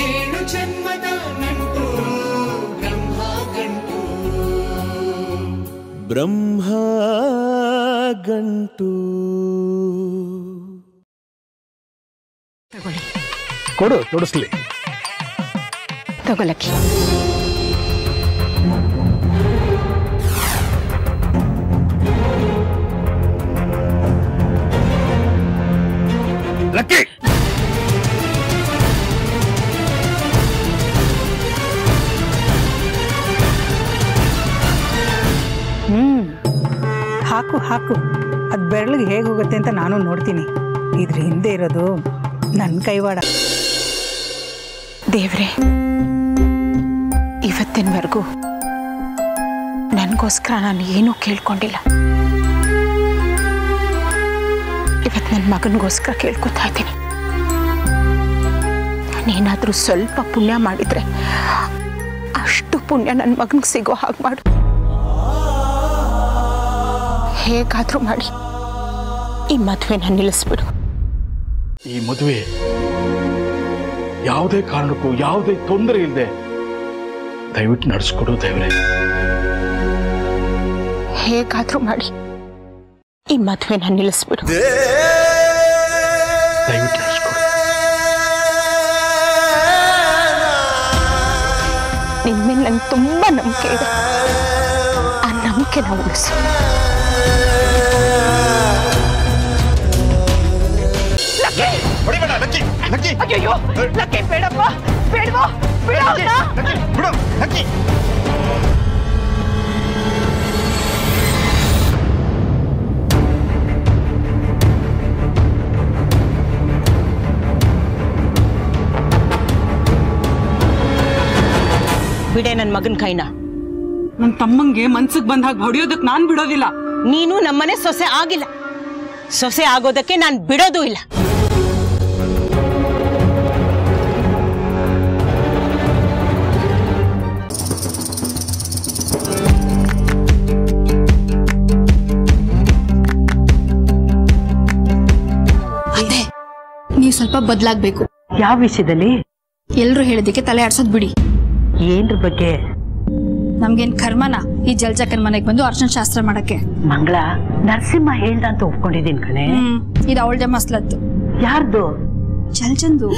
ಏಳು ಜನ್ಮದ ನಂಟು ಬ್ರಹ್ಮ ಗಂಟು ಬ್ರಹ್ಮ ಗಂಟು. ಕೊಡು ತೊಡಸ್ಲಿ. ತಗೊಳಕ್ಕೆ ಲಕ್ಕಿ ಹಾಕು ಹಾಕು. ಅದು ಬೆರಳಿಗೆ ಹೇಗೆ ಹೋಗುತ್ತೆ ಅಂತ ನಾನು ನೋಡ್ತೀನಿ. ಇದ್ರ ಹಿಂದೆ ಇರೋದು ನನ್ನ ಕೈವಾಡ. ದೇವ್ರೆ, ಇವತ್ತಿನವರೆಗೂ ನನಗೋಸ್ಕರ ನಾನು ಏನೂ ಕೇಳ್ಕೊಂಡಿಲ್ಲ. ಇವತ್ತು ನನ್ನ ಮಗನಿಗೋಸ್ಕರ ಕೇಳ್ಕೊತಾ ಇದ್ದೀನಿ. ನಾನೇನಾದರೂ ಸ್ವಲ್ಪ ಪುಣ್ಯ ಮಾಡಿದರೆ ಅಷ್ಟು ಪುಣ್ಯ ನನ್ನ ಮಗನಿಗೆ ಸಿಗೋ ಹಾಗೆ ಮಾಡು. ಹೇಗಾದರೂ ಮಾಡಿ ಈ ಮದುವೆನ ನಿಲ್ಲಿಸ್ಬಿಡು. ಈ ಮದುವೆ ಯಾವುದೇ ಕಾರಣಕ್ಕೂ ಯಾವುದೇ ತೊಂದರೆ ಇಲ್ಲದೆ ದಯವಿಟ್ಟು ನಡೆಸ್ಕೊಡು ದೇವ್ರೆ. ಹೇಗಾದರೂ ಮಾಡಿ ಈ ಮದುವೆನ ನಿಲ್ಲಿಸ್ಬಿಡು. ದಯವಿಟ್ಟು ನಡೆಸ್ಕೊಡು. ನಿನ್ನ ಮೇಲೆ ನಂಗೆ ತುಂಬ ನಂಬಿಕೆ ಇದೆ. ಆ ನಂಬಿಕೆನ ಉಳಿಸು. ಅಯ್ಯೋ ಲಕ್ಕಿ, ಬೇಡಪ್ಪ, ಬೇಡವೋ, ಬಿಡು. ಬಿಡೆ ನನ್ನ ಮಗನ ಕೈನ. ನನ್ನ ತಮ್ಮಂಗೆ ಮನ್ಸಿಗೆ ಬಂದ ಹಾಗೆ ಹೊಡೆಯೋದಕ್ಕೆ ನಾನು ಬಿಡೋದಿಲ್ಲ. ನೀನು ನಮ್ಮನೆ ಸೊಸೆ ಆಗಿಲ್ಲ. ಸೊಸೆ ಆಗೋದಕ್ಕೆ ನಾನು ಬಿಡೋದು ಇಲ್ಲ. ಅದೇ ನೀವು ಸ್ವಲ್ಪ ಬದಲಾಗಬೇಕು. ಯಾವ ವಿಷಯದಲ್ಲಿ? ಎಲ್ರು ಹೇಳಿದಕ್ಕೆ ತಲೆ ಆಡ್ಸೋದ್ ಬಿಡಿ. ಏನ್ರ ಬಗ್ಗೆ? ನಮ್ಗೇನ್ ಕರ್ಮನ ಈ ಜಲ್ಜಕ್ಕನ್ ಮನೆಗೆ ಬಂದು ಅರ್ಶನ ಶಾಸ್ತ್ರ ಮಾಡಕ್ಕೆ? ಮಂಗಳ, ನರಸಿಂಹ ಹೇಳ್ದ ಅಂತ ಒಪ್ಕೊಂಡಿದ್ದೀನಿ ಕಣೆ. ಇದು ಅವಳದೇ ಮಸ್ಲತ್ತು. ಯಾರ್ದು? ಜಲ್ಜಂದು.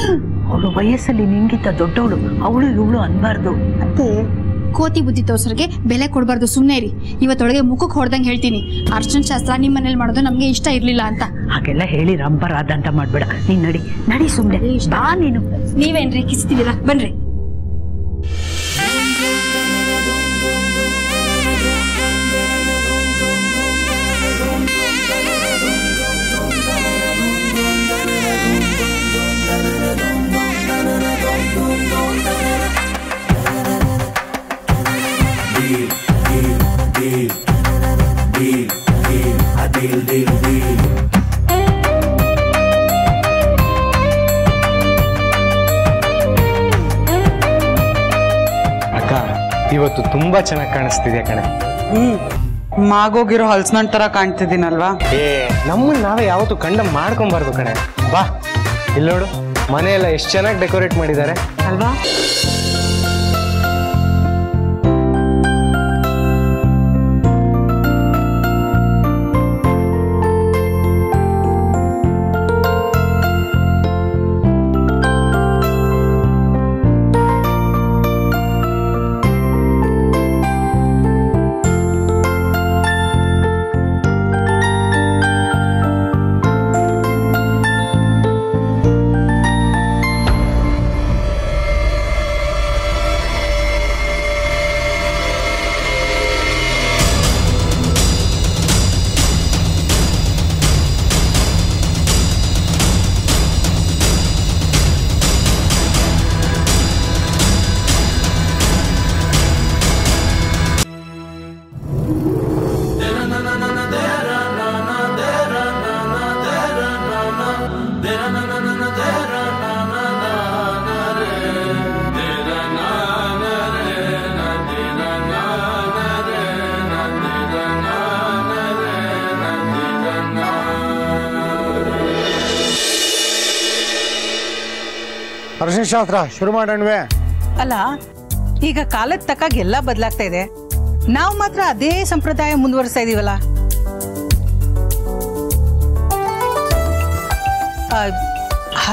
ಅವಳು ವಯಸ್ಸಲ್ಲಿ ನಿಂಗಿಂತ ದೊಡ್ಡವಳು. ಅವಳು ಇವಳು ಅನ್ಬಾರ್ದು. ಅತ್ತೆ, ಕೋತಿ ಬುದ್ಧಿ ತೋರ್ಸರ್ಗೆ ಬೆಲೆ ಕೊಡ್ಬಾರ್ದು. ಸುಮ್ನೆ ಇರಿ. ಇವತ್ತೊಳಗೆ ಮುಖಕ್ಕೆ ಹೊಡೆದಂಗೆ ಹೇಳ್ತೀನಿ, ಅರ್ಶನ ಶಾಸ್ತ್ರ ನಿಮ್ ಮನೇಲಿ ಮಾಡೋದು ನಮ್ಗೆ ಇಷ್ಟ ಇರ್ಲಿಲ್ಲ ಅಂತ. ಹಾಗೆಲ್ಲ ಹೇಳಿ ರಂಬರಾದ ಅಂತ ಮಾಡ್ಬೇಡ. ನೀನ್ ನಡಿ ಸುಮ್ನೆ ಬಾ. ನೀನು ನೀವೇನ್ರಿ ಕಿಸ್ತಿದ್ದೀರಾ? ಬನ್ರಿ. ಅಕ್ಕ, ಇವತ್ತು ತುಂಬಾ ಚೆನ್ನಾಗಿ ಕಾಣಿಸ್ತಿದೆ ಕಣೆ. ಮಾಗೋಗಿರೋ ಹಲ್ಸನನ್ ತರ ಕಾಣ್ತಿದ್ದೀನಲ್ವಾ? ನಮ್ಮನ್ನ ನಾವೇ ಯಾವತ್ತು ಕಂಡ ಮಾಡ್ಕೊಂಬಾರ್ದು ಕಣೆ. ಬಾ ಇಲ್ಲಿ ನೋಡು, ಮನೆಯೆಲ್ಲ ಎಷ್ಟು ಚೆನ್ನಾಗಿ ಡೆಕೋರೇಟ್ ಮಾಡಿದ್ದಾರೆ ಅಲ್ವಾ? ಅರ್ಶಿನ ಶಾಸ್ತ್ರ ಶುರು ಮಾಡೋಣವೇ? ಅಲ್ಲ, ಈಗ ಕಾಲದ ತಕ್ಕಾಗ ಎಲ್ಲ ಬದಲಾಗ್ತಾ ಇದೆ, ನಾವು ಮಾತ್ರ ಅದೇ ಸಂಪ್ರದಾಯ ಮುಂದುವರಿಸ್ತಾ ಇದೀವಲ್ಲ.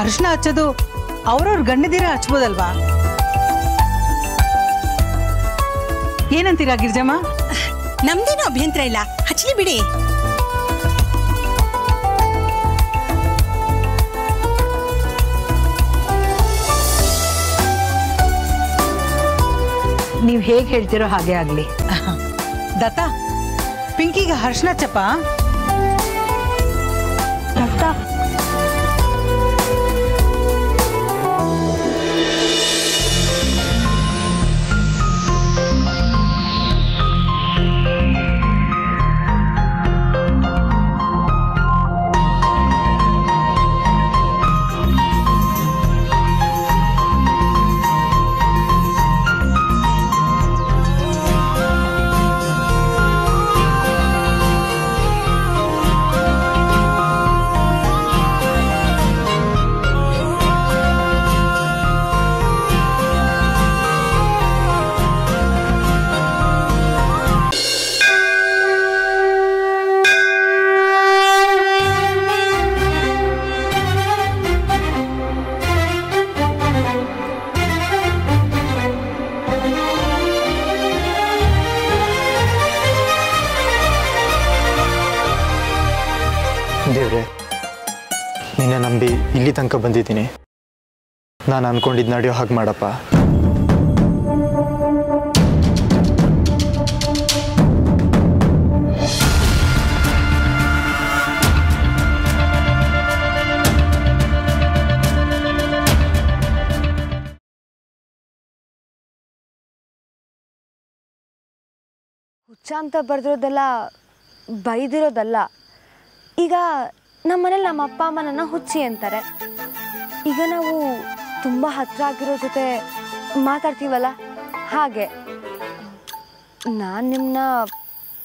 ಅರ್ಶಿನ ಹಚ್ಚೋದು ಅವ್ರವ್ರ ಗಂಡದಿರ ಹಚ್ಬೋದಲ್ವಾ? ಏನಂತೀರಾ ಗಿರ್ಜಮ್ಮ? ನಮ್ದೇನು ಅಭ್ಯಂತರ ಇಲ್ಲ, ಹಚ್ಚಲಿ ಬಿಡಿ. ನೀವು ಹೇಗೆ ಹೇಳ್ತಿರೋ ಹಾಗೆ ಆಗ್ಲಿ. ದತ್ತ, ಪಿಂಕಿಗೆ ಅರ್ಶಿನ ಚಪ್ಪ. ದತ್ತ, ದೇವ್ರೆ, ನಿನ್ನ ನಂಬಿ ಇಲ್ಲಿ ತನಕ ಬಂದಿದ್ದೀನಿ. ನಾನು ಅನ್ಕೊಂಡಿದ್ದು ನಡೆಯೋ ಹಾಗೆ ಮಾಡಪ್ಪ. ಹುಚ್ಚ ಅಂತ ಬರೆದಿರೋದೆಲ್ಲ ಬೈದಿರೋದಲ್ಲ. ಈಗ ನಮ್ಮ ಮನೇಲಿ ನಮ್ಮ ಅಪ್ಪ ಅಮ್ಮ ನನ್ನ ಹುಚ್ಚಿ ಅಂತಾರೆ. ಈಗ ನಾವು ತುಂಬ ಹತ್ರ ಆಗಿರೋ ಜೊತೆ ಮಾತಾಡ್ತೀವಲ್ಲ, ಹಾಗೆ ನಾನು ನಿಮ್ಮನ್ನ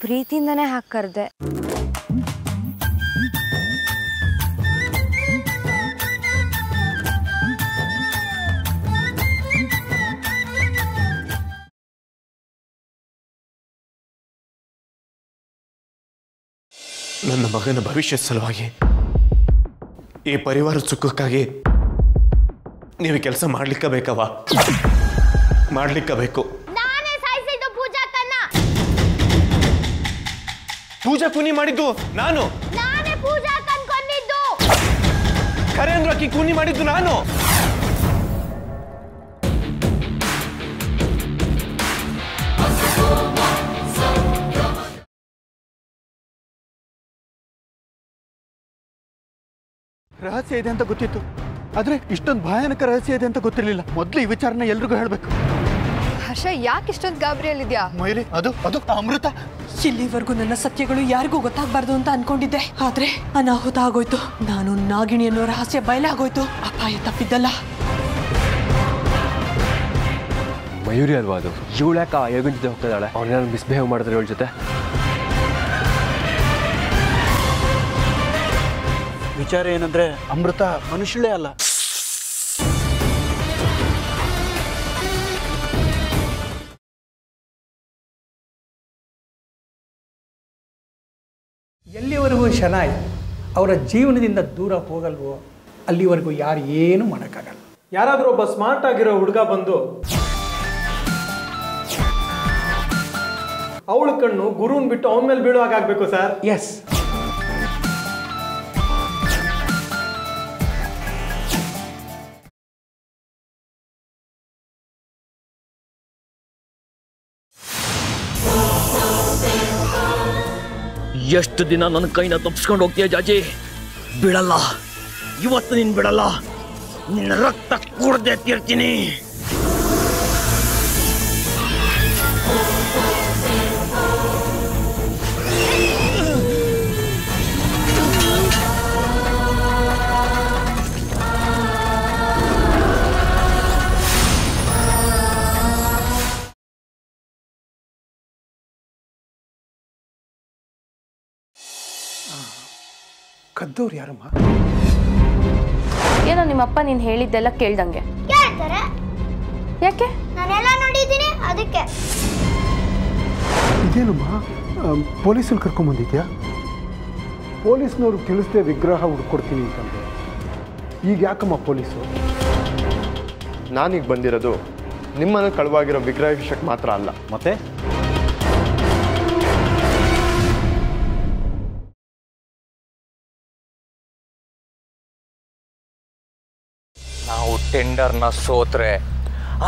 ಪ್ರೀತಿಯಿಂದನೇ ಹಾಕಿ ಕರೆದೆ. ನನ್ನ ಮಗನ ಭವಿಷ್ಯದ ಸಲುವಾಗಿ, ಈ ಪರಿವಾರದ ಸುಖಕ್ಕಾಗಿ ನೀವು ಕೆಲಸ ಮಾಡ್ಲಿಕ್ಕಬೇಕವ, ಮಾಡ್ಲಿಕ್ಕಬೇಕು. ಪೂಜಾ ಕೂನಿ ಮಾಡಿದ್ದು ನಾನು. ಖರೆ ಅಂದ್ರು ಅಕ್ಕಿ ಕೂನಿ ಮಾಡಿದ್ದು ನಾನು. ರಹಸ್ಯ ಇದೆ ಅಂತ ಗೊತ್ತಿತ್ತು, ಆದ್ರೆ ಇಷ್ಟೊಂದು ಭಯಾನಕ ರಹಸ್ಯ ಇದೆ ಅಂತ ಗೊತ್ತಿರಲಿಲ್ಲ. ಮೊದಲು ಈ ವಿಚಾರನ ಎಲ್ರಿಗೂ ಹೇಳ್ಬೇಕು. ಹರ್ಷ, ಯಾಕೆ ಇಷ್ಟೊಂದು ಗಾಬರಿಯಲ್ಲಿದ್ಯಾ? ಮೊಯ್ಲಿ, ಅದು ಅಮೃತ. ಇಲ್ಲಿವರೆಗೂ ನನ್ನ ಸತ್ಯಗಳು ಯಾರಿಗೂ ಗೊತ್ತಾಗಬಾರ್ದು ಅಂತ ಅನ್ಕೊಂಡಿದ್ದೆ, ಆದ್ರೆ ಅನಾಹುತ ಆಗೋಯ್ತು. ನಾನು ನಾಗಿಣಿ ಅನ್ನೋ ರಹಸ್ಯ ಬಯಲಾಗೋಯ್ತು. ಅಪಾಯ ತಪ್ಪಿದ್ದಲ್ಲ. ಮಯೂರಿ ಅಲ್ವಾ ಅದು? ಇವಳು ಯಾಕೆ ಯೋಗನ ಜೊತೆ ಹೋಗ್ತಿದ್ದಾಳೆ? ಅವ್ರನ್ನ ಮಿಸ್ಬಿಹೇವ್ ಮಾಡಿದ್ರೆ ಇವಳ ಜೊತೆ. ವಿಚಾರ ಏನಂದ್ರೆ ಅಮೃತ ಮನುಷ್ಯಳೇ ಅಲ್ಲ. ಎಲ್ಲಿವರೆಗೂ ಶನಾಯ್ ಅವರ ಜೀವನದಿಂದ ದೂರ ಹೋಗಲ್ವೋ ಅಲ್ಲಿವರೆಗೂ ಯಾರು ಏನು ಮಾಡೋಕ್ಕಾಗಲ್ಲ. ಯಾರಾದರೂ ಒಬ್ಬ ಸ್ಮಾರ್ಟ್ ಆಗಿರೋ ಹುಡುಗ ಬಂದು ಅವಳ ಕಣ್ಣು ಗುರುನ್ ಬಿಟ್ಟು ಅವನ ಮೇಲೆ ಬೀಳುವಾಗ ಆಗಬೇಕು ಸರ್. ಎಸ್, ಎಷ್ಟು ದಿನ ನನ್ನ ಕೈನ ತಪ್ಪಿಸ್ಕೊಂಡು ಹೋಗ್ತೀಯ ಜಾಜಿ? ಬಿಡಲ್ಲ, ಇವತ್ತು ನೀನು ಬಿಡಲ್ಲ. ನಿನ್ನ ರಕ್ತ ಕುಡ್ದೆ ತೀರ್ತೀನಿ. ಕದ್ದವ್ರು ಯಾರಮ್ಮ? ಏನೋ ನಿಮ್ಮಪ್ಪ ನೀನು ಹೇಳಿದ್ದೆಲ್ಲ ಕೇಳ್ದಂಗೆ. ಅದಕ್ಕೆ. ಇದೇನಮ್ಮ ಪೊಲೀಸಲ್ಲಿ ಕರ್ಕೊಂಬಂದಿದ್ಯಾ? ಪೊಲೀಸ್ನವ್ರು ತಿಳಿಸ್ದೆ ವಿಗ್ರಹ ಹುಡ್ಕೊಡ್ತೀನಿ ಅಂತಂದ್ರೆ ಈಗ ಯಾಕಮ್ಮ ಪೊಲೀಸು? ನಾನೀಗ ಬಂದಿರೋದು ನಿಮ್ಮನ್ನು ಕಳುವಾಗಿರೋ ವಿಗ್ರಹ ವಿಷಯಕ್ಕೆ ಮಾತ್ರ ಅಲ್ಲ. ಮತ್ತೆ ನಾವು ಟೆಂಡರ್ನ ಸೋತ್ರೆ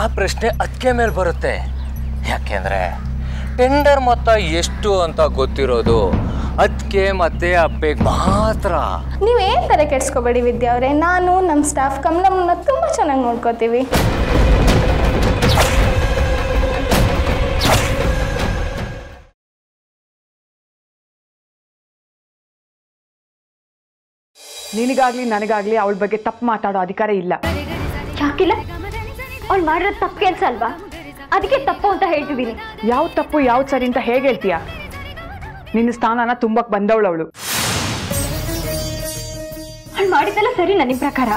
ಆ ಪ್ರಶ್ನೆ ಅದಕ್ಕೆ ಮೇಲೆ ಬರುತ್ತೆ. ಯಾಕೆಂದರೆ ಟೆಂಡರ್ ಮೊತ್ತ ಎಷ್ಟು ಅಂತ ಗೊತ್ತಿರೋದು ಅದಕ್ಕೆ ಮತ್ತೆ ಅಪ್ಪೆಗೆ ಮಾತ್ರ. ನೀವೇನು ಥರ ಕೆಡ್ಸ್ಕೊಬೇಡಿ ವಿದ್ಯಾ ಅವರೇ, ನಾನು ನಮ್ಮ ಸ್ಟಾಫ್ ಕಮಲಮ್ಮನ ತುಂಬ ಚೆನ್ನಾಗಿ ನೋಡ್ಕೋತೀವಿ. ನಿನಗಾಗ್ಲಿ ನನಗಾಗ್ಲಿ ಅವಳ ಬಗ್ಗೆ ತಪ್ಪು ಮಾತಾಡೋ ಅಧಿಕಾರ ಇಲ್ಲ. ಯಾಕಿಲ್ಲ? ಅವ್ಳು ಮಾಡಿರೋ ತಪ್ಪು ಕೆಲಸ ಅಲ್ವಾ, ಅದಕ್ಕೆ ತಪ್ಪು ಅಂತ ಹೇಳ್ತಿದ್ದೀನಿ. ಯಾವ ತಪ್ಪು ಯಾವ್ದು ಸರಿ ಅಂತ ಹೇಗೆ ಹೇಳ್ತೀಯ? ನಿನ್ನ ಸ್ಥಾನನ ತುಂಬಕ್ಕೆ ಬಂದವಳು ಅವಳು. ಅವ್ಳು ಮಾಡಿದ್ದೆಲ್ಲ ಸರಿನಾ ನಿಮ್ಮ ಪ್ರಕಾರ?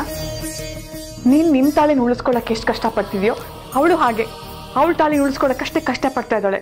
ನೀನು ನಿಮ್ಮ ತಾಳಿನ ಉಳಿಸ್ಕೊಳ್ಳೋಕೆ ಎಷ್ಟು ಕಷ್ಟಪಡ್ತಿದ್ಯೋ ಅವಳು ಹಾಗೆ ಅವಳ ತಾಳಿನ ಉಳಿಸ್ಕೊಳ್ಳೋಕಷ್ಟೇ ಕಷ್ಟಪಡ್ತಾ ಇದ್ದಾಳೆ.